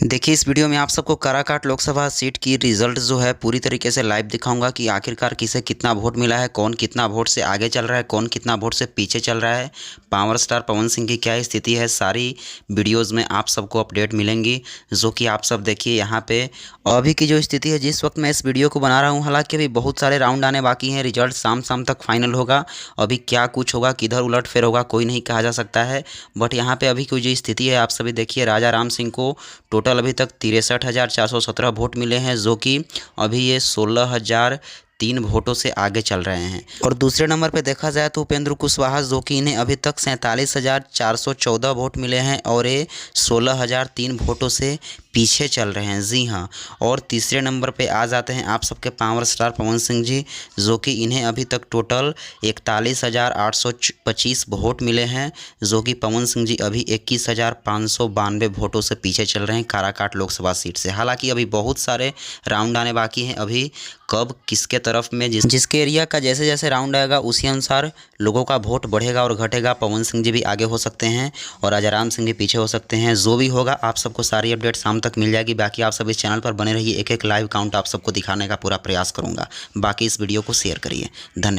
देखिए इस वीडियो में आप सबको काराकाट लोकसभा सीट की रिज़ल्ट जो है पूरी तरीके से लाइव दिखाऊंगा कि आखिरकार किसे कितना वोट मिला है, कौन कितना वोट से आगे चल रहा है, कौन कितना वोट से पीछे चल रहा है, पावर स्टार पवन सिंह की क्या स्थिति है। सारी वीडियोस में आप सबको अपडेट मिलेंगी जो कि आप सब देखिए यहाँ पे। अभी की जो स्थिति है जिस वक्त मैं इस वीडियो को बना रहा हूँ, हालांकि अभी बहुत सारे राउंड आने बाकी हैं, रिजल्ट शाम तक फाइनल होगा। अभी क्या कुछ होगा, किधर उलट फेर होगा, कोई नहीं कहा जा सकता है। बट यहाँ पे अभी की जो स्थिति है आप सभी देखिए, राजा राम सिंह को टोटल अभी तक 63,417 वोट मिले हैं, जो कि अभी ये 16,003 वोटों से आगे चल रहे हैं। और दूसरे नंबर पे देखा जाए तो उपेंद्र कुशवाहा, जो कि इन्हें अभी तक 47,414 वोट मिले हैं और ये 16,003 वोटों से पीछे चल रहे हैं। जी हाँ। और तीसरे नंबर पे आ जाते हैं आप सबके पावर स्टार पवन सिंह जी, जो कि इन्हें अभी तक टोटल 41,825 वोट मिले हैं, जो कि पवन सिंह जी अभी 21,592 वोटों से पीछे चल रहे हैं काराकाट लोकसभा सीट से। हालांकि अभी बहुत सारे राउंड आने बाकी हैं। अभी कब किसके तरफ में जिसके एरिया का जैसे जैसे राउंड आएगा उसी अनुसार लोगों का वोट बढ़ेगा और घटेगा। पवन सिंह जी भी आगे हो सकते हैं और राजा राम सिंह भी पीछे हो सकते हैं। जो भी होगा आप सबको सारी अपडेट शाम तक मिल जाएगी। बाकी आप सब इस चैनल पर बने रहिए, एक एक लाइव काउंट आप सबको दिखाने का पूरा प्रयास करूंगा। बाकी इस वीडियो को शेयर करिए। धन्यवाद।